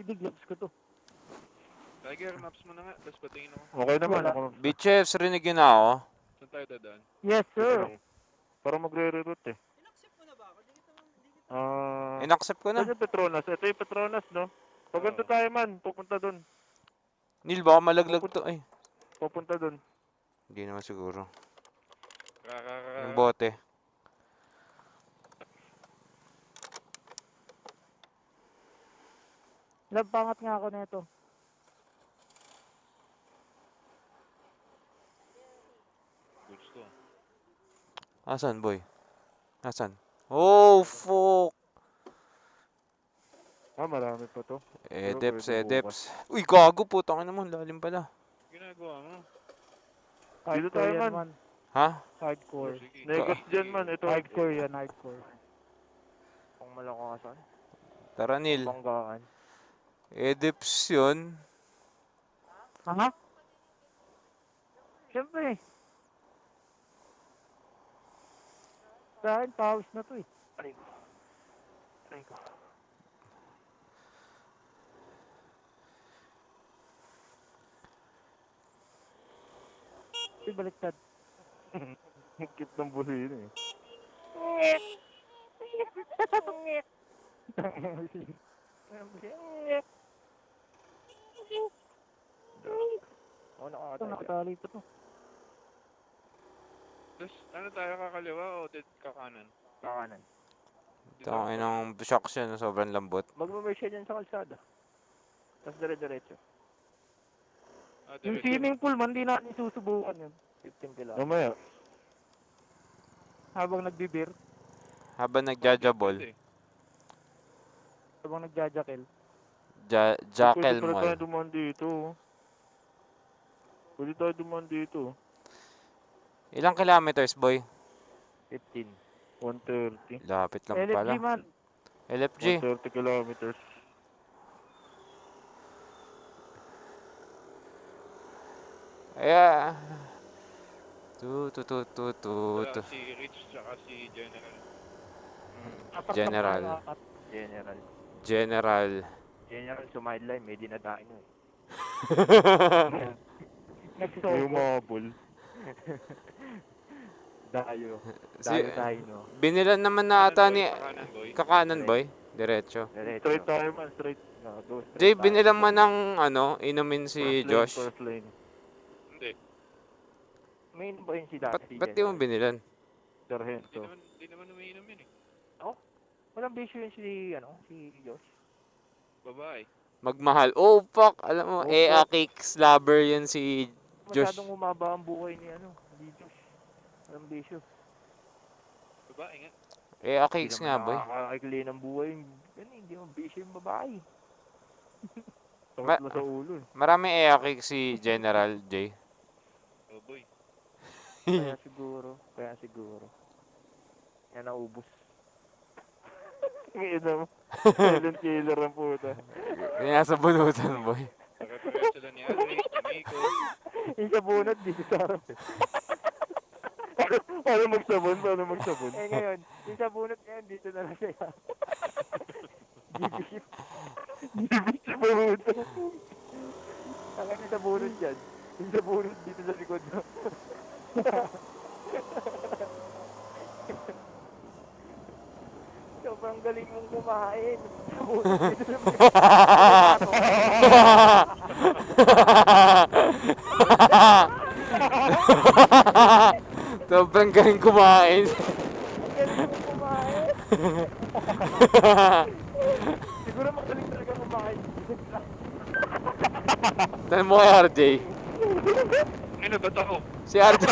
Hindi, gloves ko to. Tiger, maps mo na nga, tapos patingin ako. Okay naman Wala. ako. Bitchefs, rinigin na ako. Saan tayo dadaan? Yes, sir. Para magre-reroute eh. Inaccept ko na. Saan yung Petronas? Ito yung Petronas, no? Pag ganito tayo man, pupunta dun. Neil, baka malaglag to. Ay, Pupunta dun. hindi naman siguro. Kakaka. Yung bote. Nagpangat nga ako nito. Gusto. Asan, boy? Asan? Oh, fuck! Marami pa to. Edeps, pwede edeps. Uy, gago po. Tangin naman, lalim pala. Ginagawa mo. Dito Hardcore tayo, yan, man. man. Ha? Hardcore. Sige. Negas dyan man, ito. Hardcore yan, hardcore. Pang malakasan. Tara, Neil. Banggaan. Edeps yun. Aha? Siyempre. Sa akin, pawis na to eh. Aray ko. Aray ko. Uy, baliktad. Ang cute ng buhin eh. Oh, Ito, nakakatawa. nakatali pa to. Tapos, ano tayo, kakaliwa o kakanan? Kakanan. Tangin ng shocks yan. Sobrang lambot. Magmamersya dyan sa kalsada. Tapos dire-diretso. Yung swimming pool man, di natin susubukan yun. 15 kilometers. Mamaya. Habang nagbibir, Habang nagjajabol. habang nagjajakil. Jackal Pwede pala tayo Mall. dumaan dito. Pwede tayo dumaan dito. Ilang kilometers, boy? 15. 130. Lapit lang LFG pala. man. LFG. 130 kilometers. Ayan. Tu. Wala, si Rich tsaka si General. Apat na General. pala, apat. General. General. General sumideline, may dinadain mo. Nagsogo. May umabol. Dayo. Si, Dayo no. binilan naman na ata ni Kakanan, boy. kakanan, boy. Diretso. Straight tayo man, straight. No, go straight Jay, tayo. binilan man ng inumin si First lane, Josh. First lane. Hindi. Main ba yun si dati? Ba't di mo binilan? Sargento. Hindi naman umiinom yun eh. Walang bisyo yun si Josh. Babae. Magmahal. Oh, fuck. Alam mo, Oh, EA fuck. Kicks lover yun si Josh. Masyadong humaba ang buhay ni ni Josh. Walang bisyo. Babae nga. EA Kicks nga, boy. Nakakaikli ng buhay. Yan, hindi mo bisyo yung babae. Ma- Takot mo sa ulo eh. Marami EA Kicks si General Jay. Oh boy. Kaya siguro. Yan naubos. Ngayon mo. Silent killer ang puta. Yung nasa bunutan, boy. Nakapareha sila ni Alric, ni Miko. Yung sa bunot, dito sa harap eh. Paano magsabon? Eh ngayon, yung sa bunot ngayon, dito na lang siya. Gibis sa puta. Ang ano sa bunot dyan? Yung sa bunot dito sa likod. Sobrang galing mong kumain. Sa bunot dito sa Sobrang galing kumain. Ang galing mong kumain. Siguro magaling talaga kumain. Tanong mo kay RJ. Ano ba't ako? Si RJ.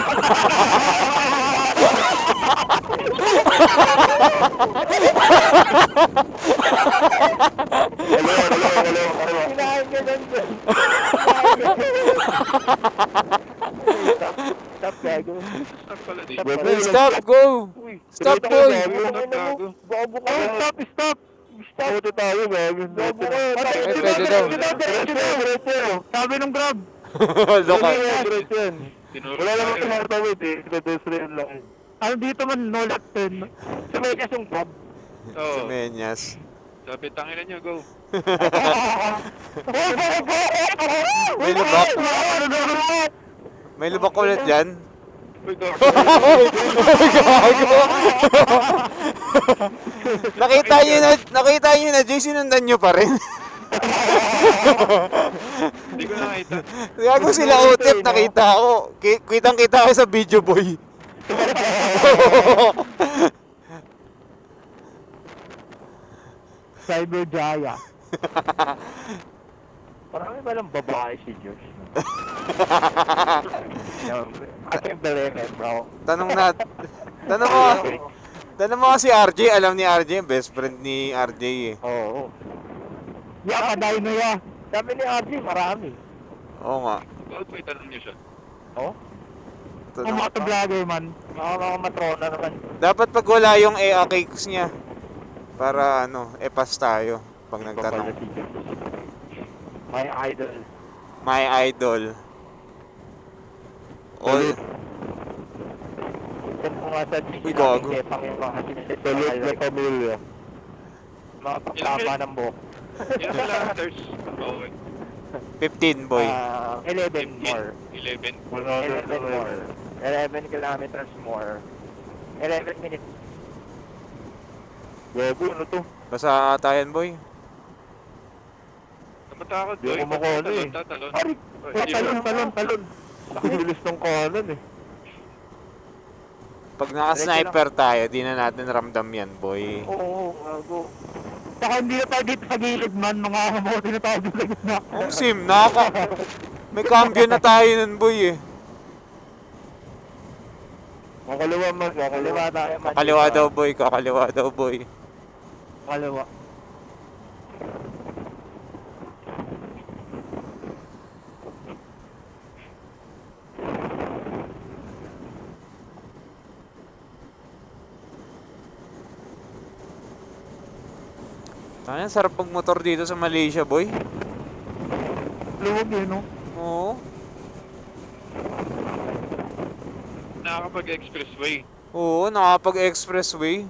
Kinain ka lang dyan. Stop, gago. Stop pala din. Stop, go! Stop, boy! Gago. Bobo ka. Stop. Stop. Boto tayo, gago. Bobo ka. pwede daw. Sabi nung grab. Loka. Tinuro Wala naman tayo. tumatawid eh. Pedestrian lang. Ano dito man, no left turn. Sa may kasong pub. Oo. Menyas. Sabi, tanginan nyo, go. May lubak. May lubak ulit dyan. Uy, gago. Gago. Nakita nyo na, Jay, sinundan nyo pa rin. Hindi ko nakita. Gago sila utip, nakita ko. Kitang-kita ko sa video, boy. Cyber Jaya. Parang ba lang babae si Josh? I can't believe it, bro. Tanong mo si RJ, alam ni RJ, best friend ni RJ eh. Oo. Ya, kaday na ya. Sabi ni RJ, marami. Oo nga. Bakit may tanong niyo siya? Oh? Ang mga vlogger man. Mga matrona naman. Dapat pag wala yung EA cakes niya, para pass tayo pag nagtanong. My idol. My idol. All, Yan po nga sa Uy, gago. Sepang yung mga sinisit. Salute na pamilya. Mga pagtapa ng buhok. Ilan kilometers? Okay. 15 boy. 11 more. 11. 11 more. 11 kilometers more. 11 minutes. Gago, ano to? Basta ata yan boy. Namatakot, Di ako makano eh. Talon. Ari, talon. Bilis ng kanan eh. Pag naka-sniper tayo, di na natin ramdam yan boy. Oo, gago. Saka hindi na tayo dito sa gilid man, mga kamote na tayo dito sa gitna. Ang sim, may cambio na tayo nun boy eh. Makaliwa man, Kaliwa tayo man. Kakaliwa daw boy, kakaliwa daw boy. Kaliwa. Tangan, sarap magmotor dito sa Malaysia boy. Luwag eh, no? Oo. Nakakapag-expressway. Oo, nakapag-expressway.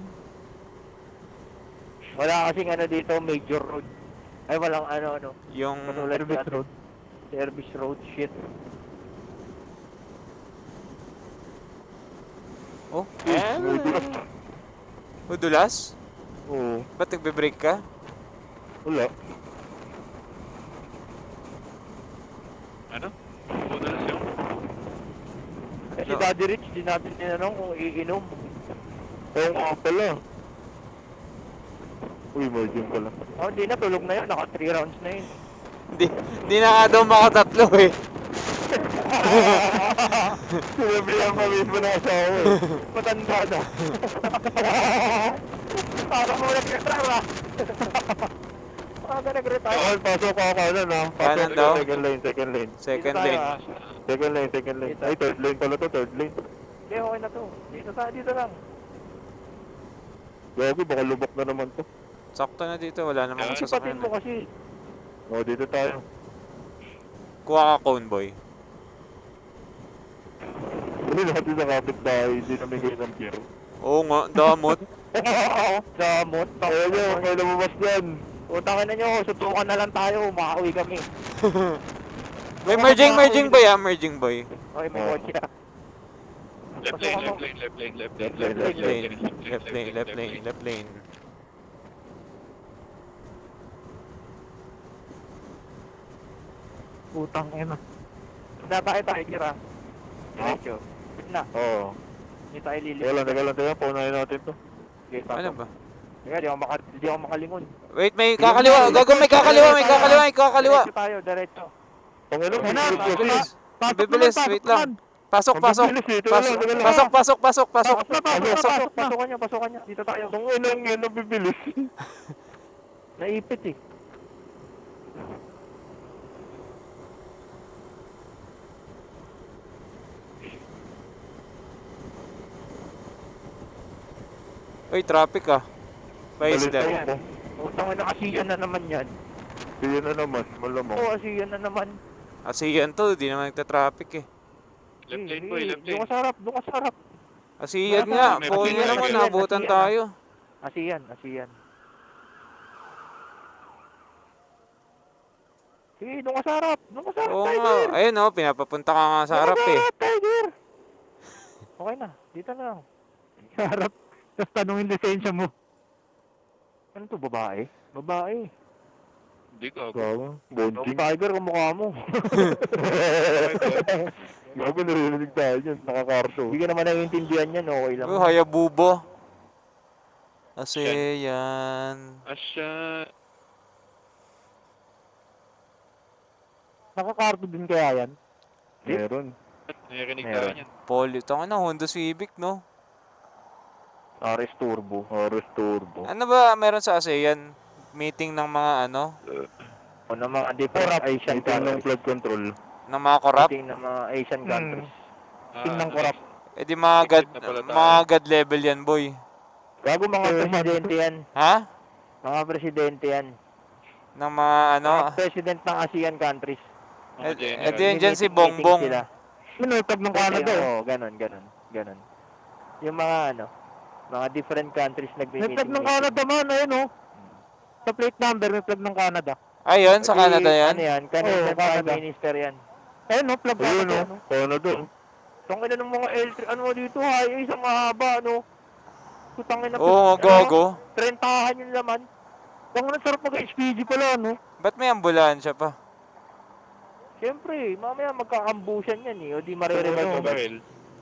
Wala kasing dito, major road. Ay, walang Yung Katulad Service dati. road. Service road shit. Oh, Dulas. dulas? Oo. Ba't nagbe-brake ka? Wala. Ano? Budalas yung... Kasi No. Daddy Rich, di natin tinanong kung iinom. Oo nga pala. Uy, margin pala. Oh, di na, tulog na yun. Naka 3 rounds na yun. Di na nga daw makatatlo eh. Sinabi lang kami mo na asawa eh. Matanda na. Para mo nag-retire. Para nag-retire. Okay, pasok ako kanan ha. Kanan daw? Second lane. Second Dito tayo, lane. ah. Second lane. Ay, third lane pala to, third lane. Hindi, okay na to. Dito lang. Gago, baka lubok na naman to. Sakto na dito, wala namang Yan. Sipatin sasakyan. mo kasi. O, dito tayo. Kuha ka cone boy. Hindi lahat yung nakapit tayo, hindi namin kayo ng pier. Oo nga, damot. Gamot. Ayaw nyo, kayo lumabas dyan. Utangin na nyo, sutukan na lang tayo. Makauwi kami. May merging boy ah, merging boy. Okay, may Oh. kotse na. Left lane, left lane, left lane, left lane, Left lane, Left lane, left lane. Utang ina. Dapat tayo kira. Diretso. Na, Oo. hindi tayo lilit. Teka lang, paunahin natin to. Okay, Ano ba? Teka, di ako makalingon. Wait, may kakaliwa. Gago, may kakaliwa. Diretso tayo, diretso. Ang ina, Bibilis. Bibilis, wait lang. Pasok. Pasok. Pasukan niya. Dito tayo. Ang ina, ang ina, bibilis. Naipit eh. Uy, traffic ah. Vice Balik that. tayo. Ayan. Utang na asiyan na naman yan. Sige na naman, malamang. Oo, asiyan na naman. Asiyan to, di naman nagta-traffic eh. Left lane boy, left Doon lane. ka sarap, doon ka sarap. Asiyan nga, May phone pin nyo na naman, yun. nabutan tayo. Asiyan. Sige, doon ka sa harap. Doon ka sa harap, Oo nga. Tiger. Ayun oh, pinapapunta ka nga sa Doon ka harap eh. Tiger. Okay na, dito na lang. Sa harap. Tapos tanungin lisensya mo. Ano to, babae? Babae. Hindi ka. Gago. Dog Bonjing. Tiger, kamukha mo. Gago, narinig tayo dyan. Nakakarto. Hindi ka naman naiintindihan yan, okay lang. Oh, Hayabubo. ASEAN. Asya. Nakakarto din kaya yan? Meron. Narinig Meron. tayo niyan. Poli. Tanga na, Honda Civic, no? RS Turbo. Oras turbo. Ano ba meron sa ASEAN? Meeting ng mga ano? O ng mga different Asian Ito ng countries. flood control. Ng mga korap? Meeting ng mga Asian countries. Tingnan ko rap. Eh di mga god, Exit na pala tayo. mga god level yan, boy. Gago mga presidente yan. Ha? Mga presidente yan. Ng mga ano? Mga president ng ASEAN countries. Mga Eh general. di yan dyan si Meeting Bongbong. sila. Minutag ng Canada. Oo, ganon. Yung mga ano, mga different countries May nagme-meeting. flag ng Canada man, ayun oh. Sa plate number, may flag ng Canada. Ayun, sa Canada yan? Ano yan? Canadian Oo, Prime Canada. Minister yan. Ayun oh, flag Canada. Ayun oh, Canada. Tangin na ng mga L3, ano mo dito, hay, isang mahaba, ano. Tangin na, Oo, gago. 30 yung laman. Ang sarap mag-HPG pala, no? Ba't may ambulansya pa? Siyempre, mamaya magkakambusan yan eh, o di maririnig. Baril.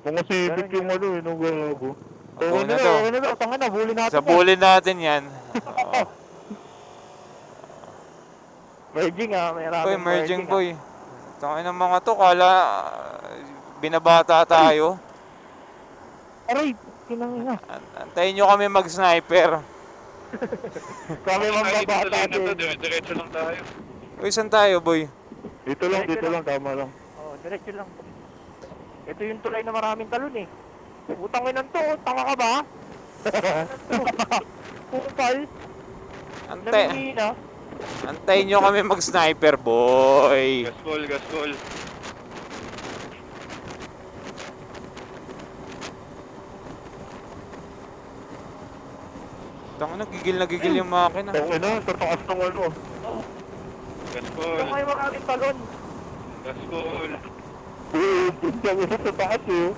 Mga civic yung ano, yun ang gago. Ako na to. Okay na to, tangin na, huli natin. Sa bulin natin yan. Oo. Merging ah, may Boy, maraming merging ah. boy. Tangin ng mga to, kala binabata tayo. Aray, kinangin na. Antayin nyo kami mag-sniper. Kami mambabata Ay, dito din. diretso lang tayo. Uy, saan tayo, boy? Dito lang, tama lang. Oo, diretso lang. Ito yung tulay na maraming talon eh. Utang inan to, tanga ka ba? Pukal, Antay, namimina. antayin nyo kami mag-sniper, boy. Gaspol, gaspol. Tangin na gigil yung makina. Tangin na, sa taas ng ano. Gaspol. Utang kayo maraming talon. Gaspol. Tangin na sa taas eh.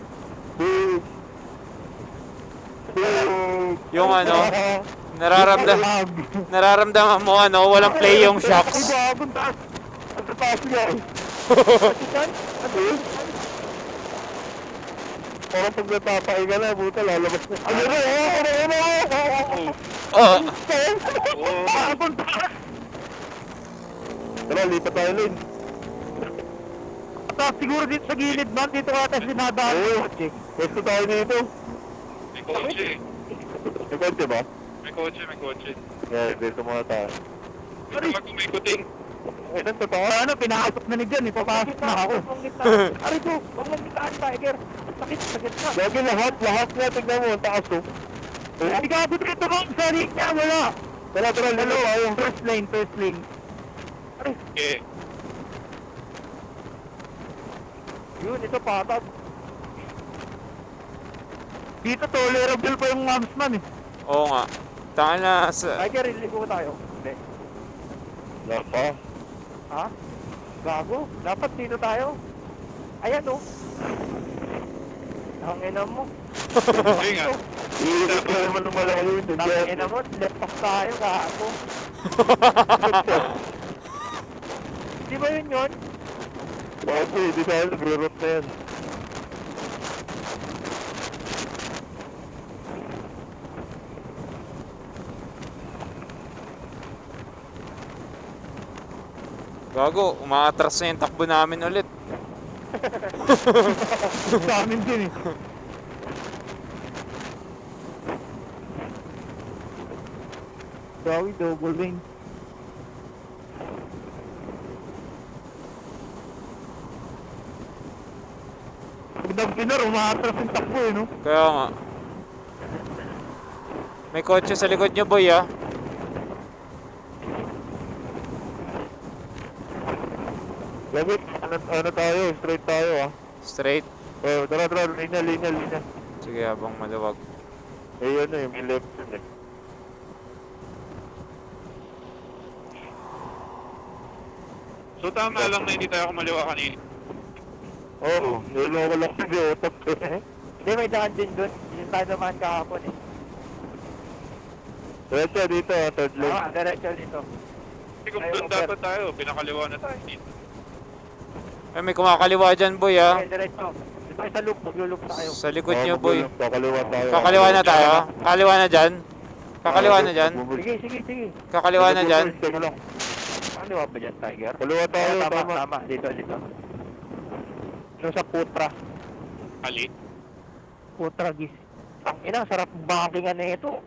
Yung ano, nararamdaman mo ano, walang play yung shocks. Ang taas. Ang taas niya. Yan, ano yun? Parang pag natapahinga na, buta lalabas na. Ano na, Oh. oh. Oh. Tara, lipat tayo, Lin. Tapos siguro dito sa gilid, man. Dito ka tapos dinadaan. Oo, pwesto tayo dito. May kotse. May konti ba? May kotse, may kotse. Yeah, dito muna tayo. Dito mag-umikuting. Okay, nang totoo. Ano, pinakasok na ni Jan, ipapasok na ako. Aray ko, huwag mong gitaan, Tiger. Sakit na. Lagi lahat na, tignan mo, ang taas to. Hindi ka abot rito bang sa ring niya, wala. Tara, lalo tayo. First lane. Okay. Yun, ito patag. Dito tolerable pa yung Mamsman eh. Oo nga. Tangin na sa... Tiger, iligo tayo. Hindi. Wala pa. Ha? Gago? Dapat dito tayo. Ayan oh. Tangina mo. Sige nga. Iilit na naman ng malayo yun. Tangina mo, left off tayo, gago. Di ba yun yun? Bago, hindi tayo nagre-root na yan. Gago, umaatras na yung takbo namin ulit. Sa amin din eh. Sorry, double lane. Pag nag-pinar, umaatras yung takbo eh, no? Kaya nga. May kotse sa likod nyo, boy, ah. Labit, ano tayo, straight tayo ah. Straight. Oh, tara, linya. Sige, habang maluwag. Eh, ano eh, may left yun eh. So, So tama lang na hindi tayo kumaliwa kanina. Oo, niloko lang si Otak eh. Hindi, may daan din doon. Yung tayo naman kahapon eh. Diretso dito, third lane. Diretso dito. Kasi kung Ay, doon over. dapat tayo, pinakaliwa na tayo dito. Ay, may kumakaliwa dyan, boy, ah. Okay, diretso. Dito kayo sa loop, maglulup tayo. Sa likod Oo, nyo, boy. Kakaliwa tayo. Kakaliwa na tayo. Kakaliwa na dyan. Kakaliwa na dyan. Sige, sige, sige. Kakaliwa na dyan. Teka lang. Kaliwa ba dyan, Tiger? Kaliwa tayo, tama. Tama. Dito. Yung sa Putra. Ali, Putra, gis. Ang ina, sarap bankingan na ito.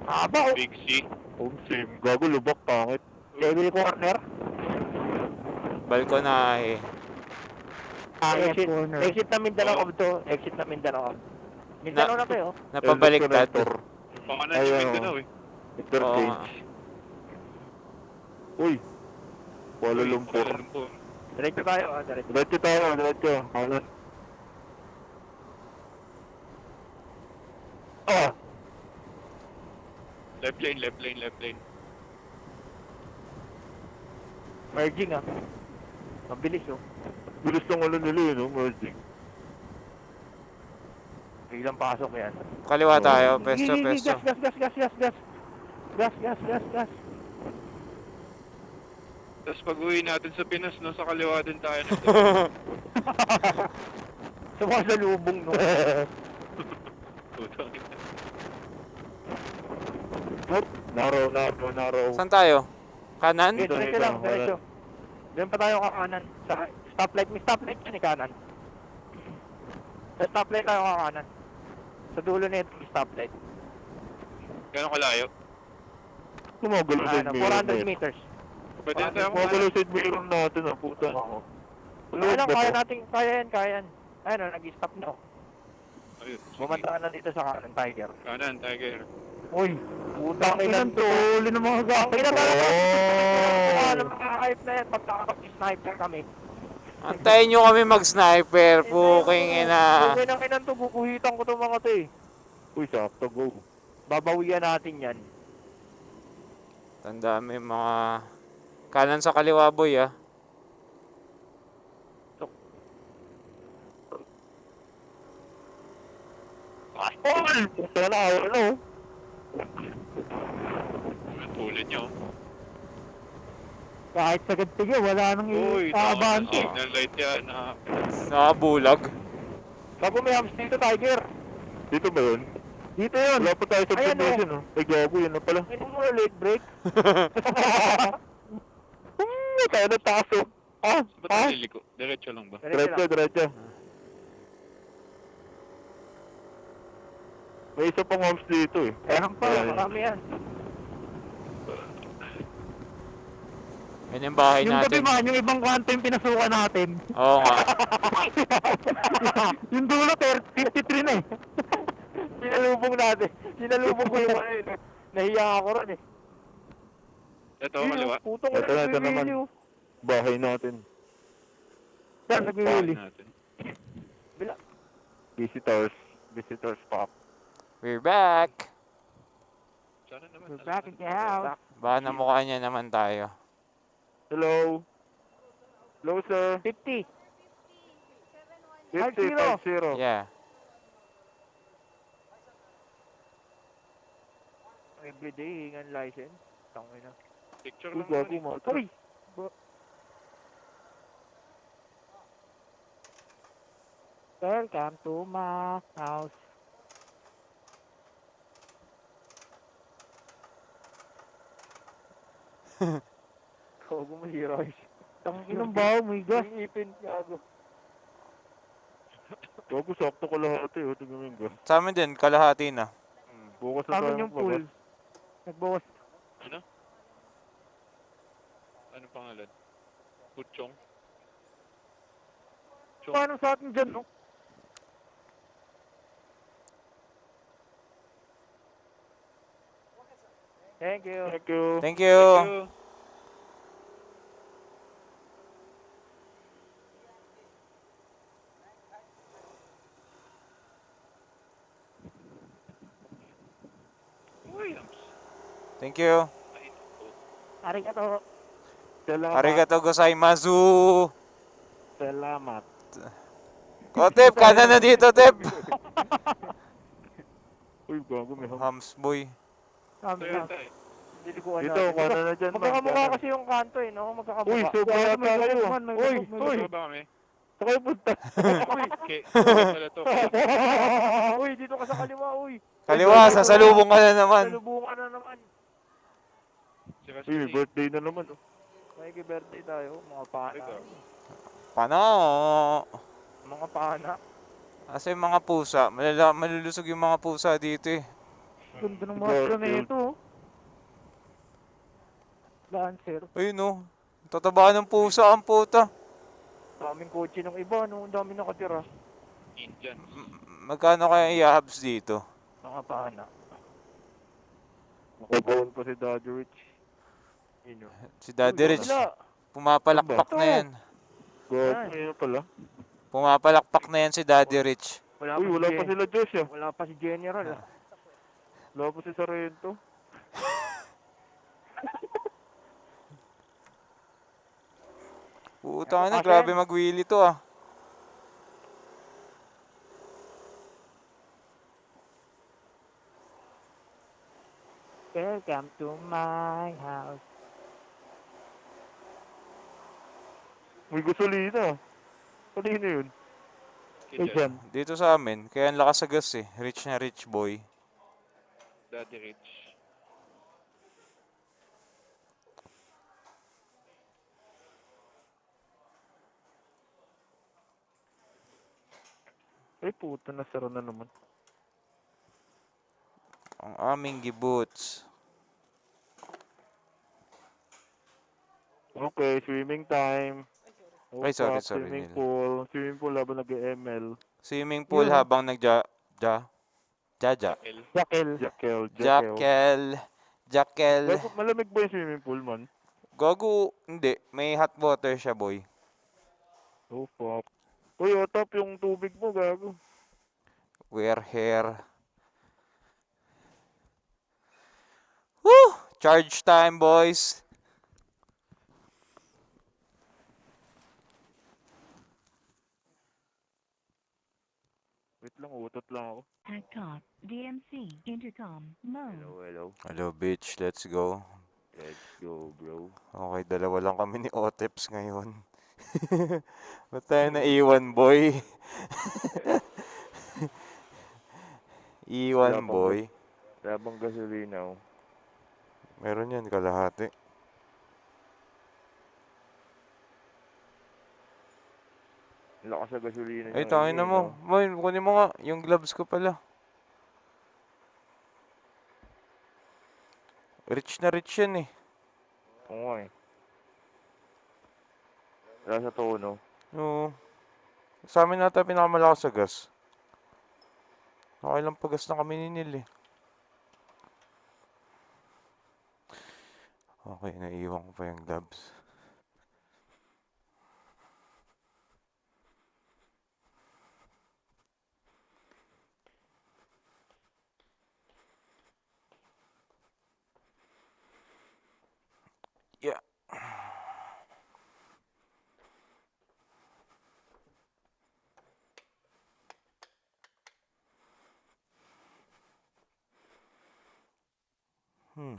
Haba, oh. Big C. Home sim. Gago, lubak, pangit. Level corner. Balkonahe. Exit na Mindanao of to. Exit na Mindanao of. Mindanao na kayo. Napabaliktad. Baka na Ayun, yung oh. Mindanao eh. Victor Oo Cage. nga. Uy. Kuala Lumpur. Kuala Lumpur. Diretso tayo, diretso. Diretso tayo, diretso. Kanan. Ah! Left lane, left lane, left lane. Merging ah. Mabilis oh. Bilis ng ano nila yun, no? Merging. Biglang pasok yan. Kaliwa tayo. Gigi, Pesto, gigi, pesto. Gas. Tapos pag uwi natin sa Pinas, no, sa kaliwa din tayo. Sumasalubong no. Putang ina. Narrow. Saan tayo? Kanan? Diretso lang, diretso. Diyan pa tayo kakanan. Sa stoplight, may stoplight yan kanan. Sa stoplight tayo kakanan. Sa dulo na ito, may stoplight. Gano'ng kalayo? Kumagulo sa 400 meters. Pwede na tayo Kumagulo kumain. sa mirror natin, ah, puta. Ano, kaya yan. Ayun o, nag-stop na oh. Ayun. Bumanta ka na dito sa kanan, Tiger. Kanan, Tiger. Uy, putang ilan to. Uli ng mga gamit. Ano makaka-hype na yan pag nakapag-sniper kami. Antayin nyo kami mag-sniper. Puking ina. Okay nang inan to, bubuhitan ko to mga to eh. Uy, sakto, go. Babawian natin yan. Tanda may mga kanan sa kaliwa, boy, ah. Ay! Puta na, ano? Tulad nyo. Kahit sa gantiga, wala nang Uy, i-abante. signal light yan. Nakabulag. Bago may hams dito, Tiger. Dito ba yun? Dito yun. Wala pa tayo sa Ayan, submission, oh. Ay, gago, yun na pala. Ito mo late break. Tayo na taso. Ah, Ba't naliliko? Diretso lang ba? Diretso. May isa pang homes dito, eh. Meron pa, Ayan. marami yan. Yan yung bahay natin. Yung ibang kwanto yung pinasukan natin. Oo nga. Yung dulo, 53 na eh. Sinalubong ko yung ano yun. Nahiya ako ron eh. Ito, kaliwa. Putong Ito naman. Bahay natin. Yan, nagwili. Natin. Visitors pop. We're back. Sana naman. We're back in the house. Baka namukha niya naman tayo. Hello? Hello, sir. 50. 50. Yeah. Everyday, hingan license. Tangin na. Picture Uy, lang gago, naman. mata. Uy! Welcome to my house. Gago mo si Royce. Tangin ng baho, may gas. May ipin, gago. Gago, sakto ko lahat, eh. Tingnan mo yung gas. Sa amin din, kalahati na. Bukas na tayo Sabi yung pool. magbabas. Nagbawas. Ano? Anong pangalan? Puchong? Paano sa atin dyan, no? Thank you. Thank you. Thank you. Williams. Thank you. Ay, naku. Arigato. Salamat. Arigato gozaimasu. Salamat. O, Tep, kanan na dito, Tep. Uy, gago may hang. Hams boy. Toyota eh. Nilikuan Dito, natin. kanan na dyan, ma'am. Magkakamukha Kanan. kasi yung kanto eh, no? Uy, Magkakamukha. sobra yata kayo. Uy, uy. Saan ba kami? Saan kayo punta? Kay pala to. Uy, dito ka sa kaliwa, uy. Kaliwa, sasalubong ka na naman. Salubungan na naman. Si Ras Uy, kasi. birthday na naman. Oh. Makiki-birthday tayo, mga pana. Ikaw. Pano? Mga pana. Kasi yung mga pusa, malulusog yung mga pusa dito eh. Ganda ng master na ito. Lancer. Ayun oh. Tataba ng pusa ang puta. Daming kotse ng iba, no? Ang dami nakatira. Indians. Magkano kaya i-habs dito? Mga pana. Nakabawon pa si Daddy Rich. Yun yun. Si Daddy Uy, Rich, wala. pumapalakpak na yan. God, ngayon pala. Pumapalakpak na yan si Daddy Rich. Wala Uy, pa wala si pa sila Josh ah. Wala pa si General. Ah. Wala pa si Sarento. Puta na, Ayan. grabe mag-wheelie to ah. Welcome to my house. May gasolina. Kanina yun. Kay Jan. Dito sa amin, kaya ang lakas sa gas eh. Rich na rich boy. Daddy Rich. Ay puta, nasara na naman. Ang aming gibuts. Okay, swimming time. Ay, sorry, Crap, sorry, Swimming Neil. pool. Swimming pool habang nag-ML. Swimming pool Yun. habang Jaja. Jakel. Jakel. Jakel. Gago, malamig ba yung swimming pool, man? Gago, hindi. May hot water siya, boy. Oh, fuck. Uy, otap yung tubig mo, gago. Wear hair. Woo! Charge time, boys. Wait lang, utot lang ako. Talk, DMC, intercom, mode. Hello. Hello, bitch. Let's go. Let's go, bro. Okay, dalawa lang kami ni Oteps ngayon. Ba't tayo naiwan, boy? Iwan, Wala pang boy. Labang gasolina, oh. Meron yan, kalahati. Lakas sa gasolina Ay, niya tayo ngayon, na mo. no? Boy, kunin mo nga. Yung gloves ko pala. Rich na rich yan eh. Oo nga eh. Wala sa tono. Oo. Sa amin nata pinakamalakas sa gas. Okay lang pagas na kami ni Neil eh. Okay, naiiwan ko pa yung gloves. Yeah. Hmm.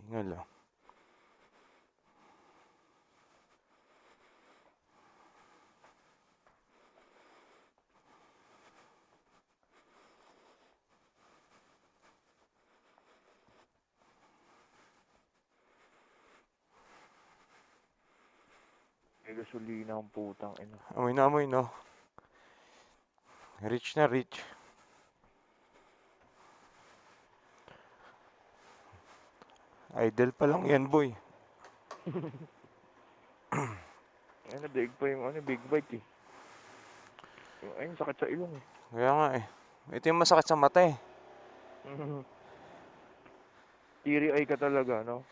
Hinga lang. May gasolina ang putang ina. Amoy na, no? Rich na rich. Idle pa lang yan, boy. Ayun, daig pa yung big bike eh. Ayun, sakit sa ilong eh. Kaya nga eh. Ito yung masakit sa mata eh. Teary eye ka talaga, no?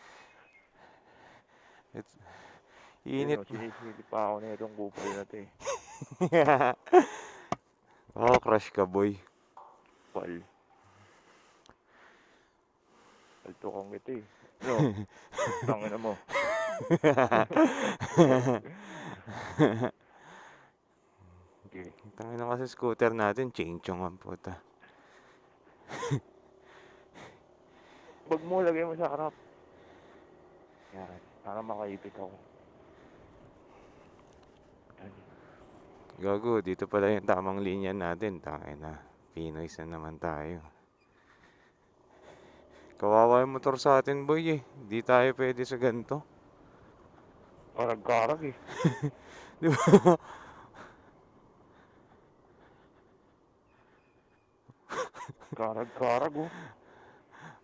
Init. Sinisili pa ako na itong GoPro na to eh. Oh, crush ka, boy. Pal. Alto kong ito eh. No, tangin na mo. Okay. Tangin na kasi scooter natin, ching-chong ang puta. Bag mo, lagay mo sa harap. Yan, para makaipit ako. Yan. Gago, dito pala yung tamang linya natin. Tangin na, Pinoy na naman tayo. Kawawa yung motor sa atin, boy eh. Di tayo pwede sa ganito. Karag-karag eh. Di ba? Karag-karag oh.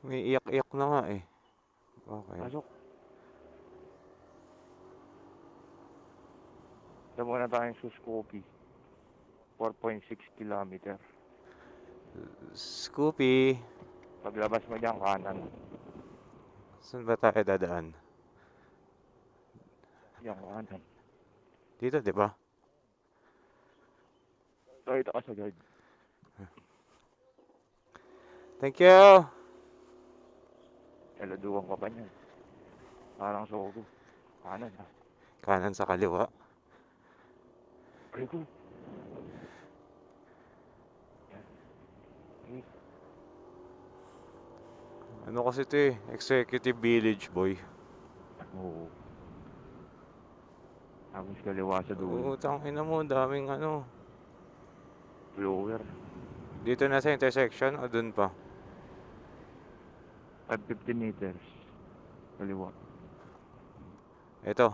May iyak-iyak na nga eh. Okay. Pasok. Ito muna tayong Suscopi. 4.6 kilometer. Scoopy, Paglabas mo dyan, kanan. saan ba tayo dadaan? Yan, kanan. Dito, di ba? Ito ka sa guide. Thank you! Eladuan ka pa niyan. Parang soko. Kanan ha. Kanan sa kaliwa. Rico. Yan. Okay. Ano kasi ito eh? Executive Village, boy. Oo. Tapos kaliwa sa dulo. Oo, tangina mo, daming ano. Blower. Dito na sa intersection o dun pa? 550 meters. Kaliwa. Ito.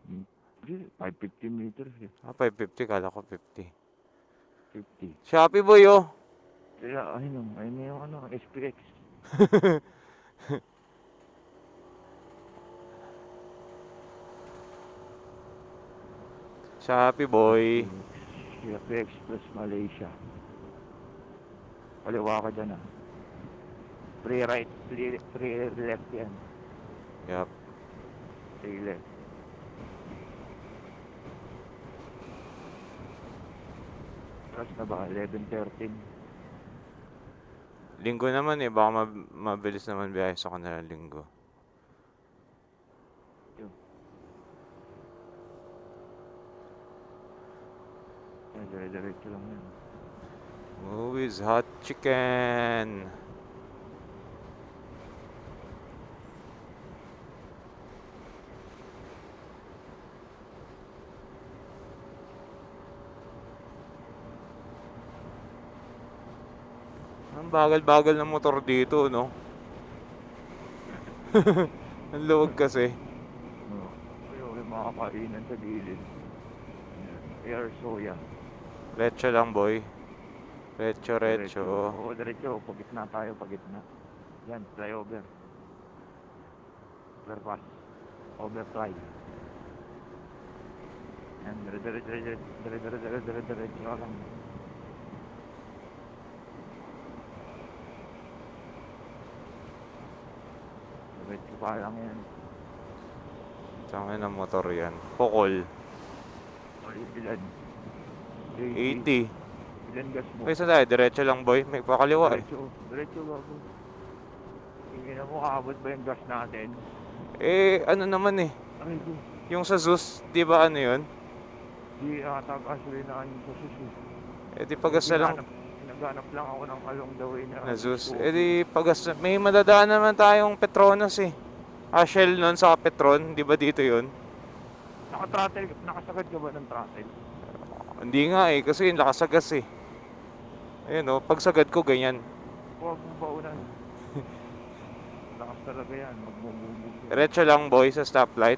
Hindi, 550 meters eh. 550, kala ko 50. 50. Shopee, boy, oh. Kaya, ayun na yung ano, SPX. Shopee, boy. SPX plus Malaysia. Kaliwa ka dyan ah. Free right, free left yan. Yup. Free left. Tapos na ba? 11:13. Linggo naman eh, baka mabilis naman biyahe sa kanila linggo. Dire-diretso lang yan. Movies Hot Chicken. Ang bagal-bagal ng motor dito, no? Ang luwag kasi. Yung mga kainan sa gilid. Air soya. Retso lang, boy. Retso. Oo, diretso. Pagitna tayo, pagitna. Yan, flyover. Overpass. Overfly. Yan, diretso lang. Diretso pa lang yan. Tangin ng motor yan. Pukol. Ilan? 80. Ilan gas mo? Kaysa tayo, diretso lang, boy. May pakaliwa eh. Diretso bago. Tingin na mo, kaabot ba yung gas natin? Eh, ano naman eh. Ay, ko. Yung sa Zeus, di ba ano yun? Di ata-actually na kanyung sa susi. Eh, di pagas na lang. Naghanap lang ako ng along the way Na Zeus. Eh, di pagas na. May madadaan naman tayong Petronas eh. Shell nun sa Petron. Di ba dito yun? Naka-throttle, nakasagad ka ba ng throttle? Hindi nga eh. Kasi yung lakasagas eh. Ayun oh. Pagsagad ko, ganyan. Huwag mo baunan. Lakas talaga yan, magmumubog yan. Diretso lang, boy, sa stoplight.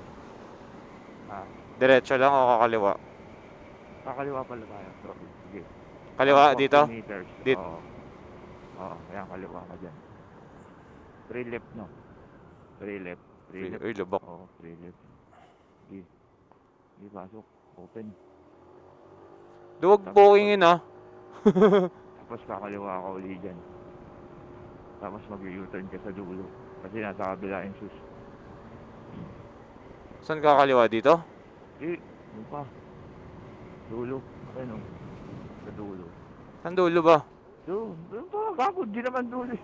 Ah, Diretso lang o kakaliwa? kakaliwa pala tayo. So, sige. Kaliwa 40 dito? meters. Dit- Oo. Oo, kaya kaliwa ka dyan. 3 left, no? 3 left. 3 left. Uy, lubak. Oo, 3 left. Sige. Sige, pasok. Open. Duwag bookingin ah. Tapos kakaliwa ka uli dyan. Tapos mag-u-turn ka sa dulo. Kasi nasa kabila yung sus. Saan kakaliwa dito? Eh, ano pa? Dulo. Ano? Sa dulo. Ang dulo ba? Doon pa, gago, di naman dulo eh.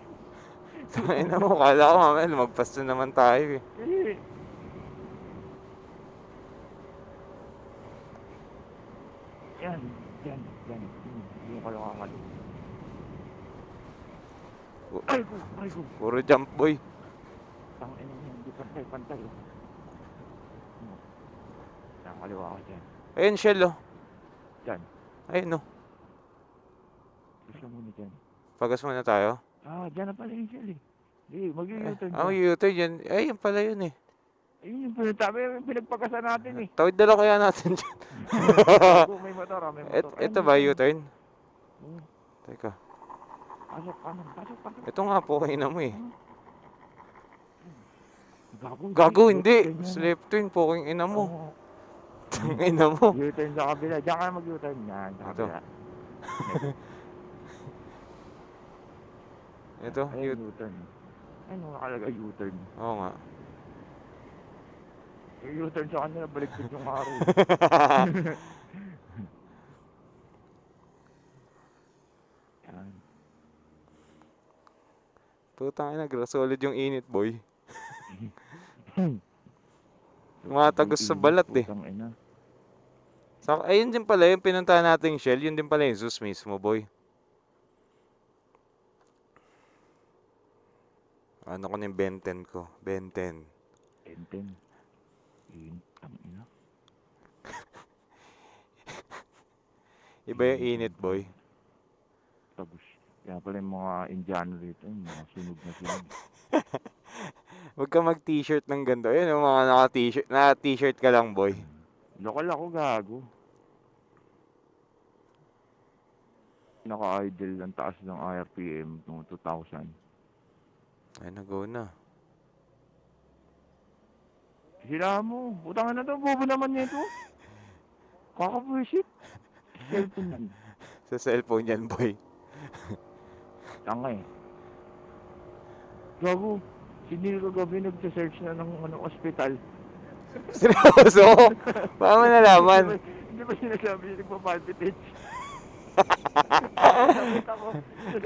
Tangina mo, kala ko mamaya lumagpas na naman tayo eh. Eh. Yan, yan, yan. Hindi mo kayo kakalo. Pu- Ay ko. Puro jump boy. Tangina yan, hindi pantay. Nakakaliwa ka dyan. Ayun, shell oh. Dyan. Ayun oh. Gusto mo na dyan. Pagas muna tayo. Dyan na pala yung shell eh. Hindi, mag-u-turn Ah, ka. U-turn yan. Ay, yun pala yun eh. Ayun yung pinagpagasan natin eh. Tawid dala kaya natin dyan. May motor may motor. Ito ba U-turn? Teka. Pasok, pasok. Ito nga po, kaina mo eh. Gago. Gago, hindi. Slip turn po, kung ina mo. Oo. Tangina mo. U-turn sa kabila. Diyan ka na mag-u-turn. Yan, sa Ito. kabila. Ito, Ayun, U-turn. Ayun, nakalagay U-turn. Oo nga. Yung U-turn sa kanya, baliktad yung araw. Yan. Putang ina, solid yung init, boy. Tumatagos sa balat eh. Putang ina. Ayun din pala yung pinuntahan nating shell, yun din pala yung Zeus mismo, boy. Ano ko na yung Benten ko? Benten. Enten. Yun, tangina. Iba yung init, boy. Tapos, kaya pala yung mga Indiano dito, yung mga sunog na sila. Huwag ka mag-t-shirt ng ganito. Ayun, yung mga naka-t-shirt ka lang, boy. Lokal ako, gago. Naka-idle ang taas ng RPM noong 2000. Ay, nag-go na. Sila mo, utang na to, bobo naman nito. Kakabuisit. Cellphone yan. Sa cellphone yan, boy. Tanga eh. Gago, sinil ko gabi nagsa-search na ng ospital. Seryoso? Paano mo nalaman? Hindi ba sinasabi yung nagpa-palpitate? Nakita ko, sa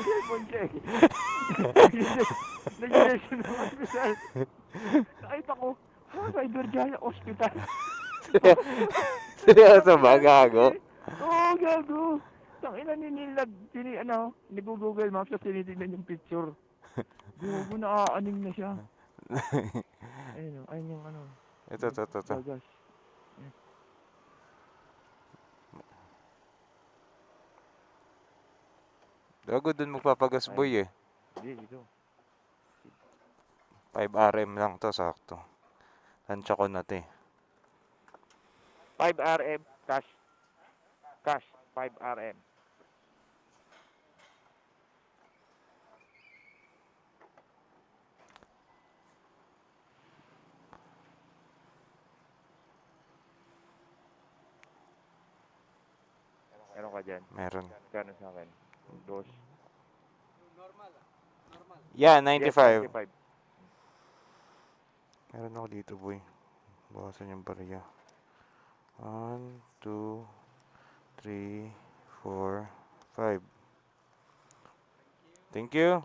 cellphone check. Nag-search ng ospital. Nakita ko, Cyberjaya Hospital. Seryoso ba, gago? Oo, gago. Tangina nag-google maps sa tinitignan yung picture. Gago, naaaning na siya. Ayun yung ano. Ito. Bagas. Gago dun magpapagas, boy eh. Hindi, dito. 5 RM lang to, sakto. Tansya ko na to eh. 5 RM, cash. Cash, 5 RM. Meron ka dyan? Meron. Kano sa akin? Dos. Yeah, Yes, 95. 95. Meron ako dito, boy. Bawasan yung bariya. 1, 2, 3, 4, 5. Thank you.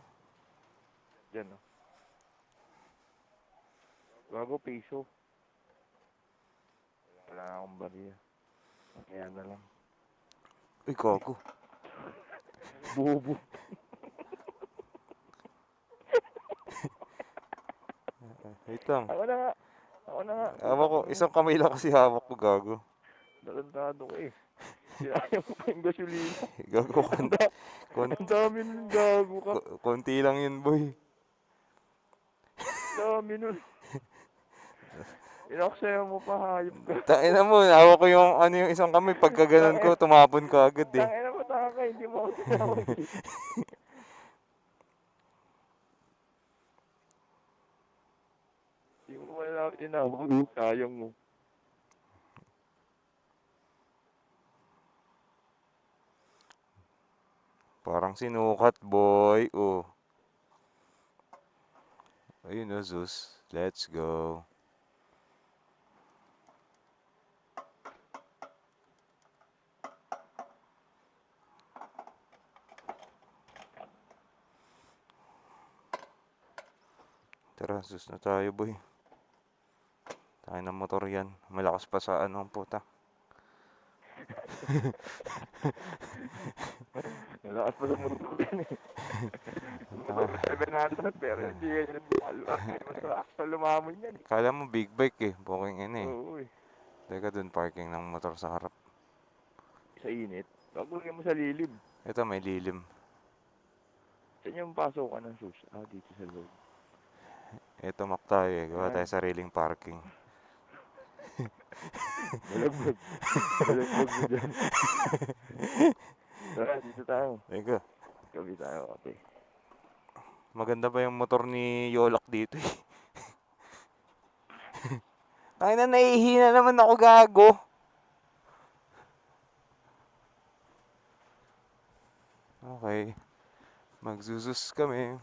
Dyan, no? Gago, piso. Wala na akong bariya. Kaya na lang. Uy, gago. Bobo. Wait lang. Ako na nga. Hawak ko. Isang kamay lang kasi hawak ko, gago. Nakantado ko eh. Sinayang ko pa yung gasolina. Gago. Ang dami nun, gago ka. Konti lang yun, boy. Ang dami nun. Inaksaya mo pa, hayop ka. Tangina mo, hawak ko yung isang kamay. Pagka ganun ko, tumapon ka agad eh. Tangina mo, taka ka, hindi mo ako tinawag eh. Hindi mo wala tinawag, sayang mo. Parang sinukat, boy. Oh. Ayun o, Zeus. Let's go. Tara, sus na tayo, boy. Tayo ng motor yan. Malakas pa sa ano ang puta. Nalakas pa sa mundo ko yan eh. Motor ko 700 pero hindi yan mas lumamon yan eh. Kala mo big bike eh. Booking in eh. Oo eh. Teka dun, parking ng motor sa harap. Sa init. Pagulagyan mo sa lilim. Ito may lilim. Saan yung pasokan ng sus? Ah, dito sa loob. Ito mak tayo eh. Gawa tayo sariling parking. Malagbag. Malagbag mo dyan. Tara, dito tayo. Teka, Gabi tayo, okay. maganda ba yung motor ni Yolak dito eh? Ay na, nahihina naman ako, gago. Okay. Magzuzus kami.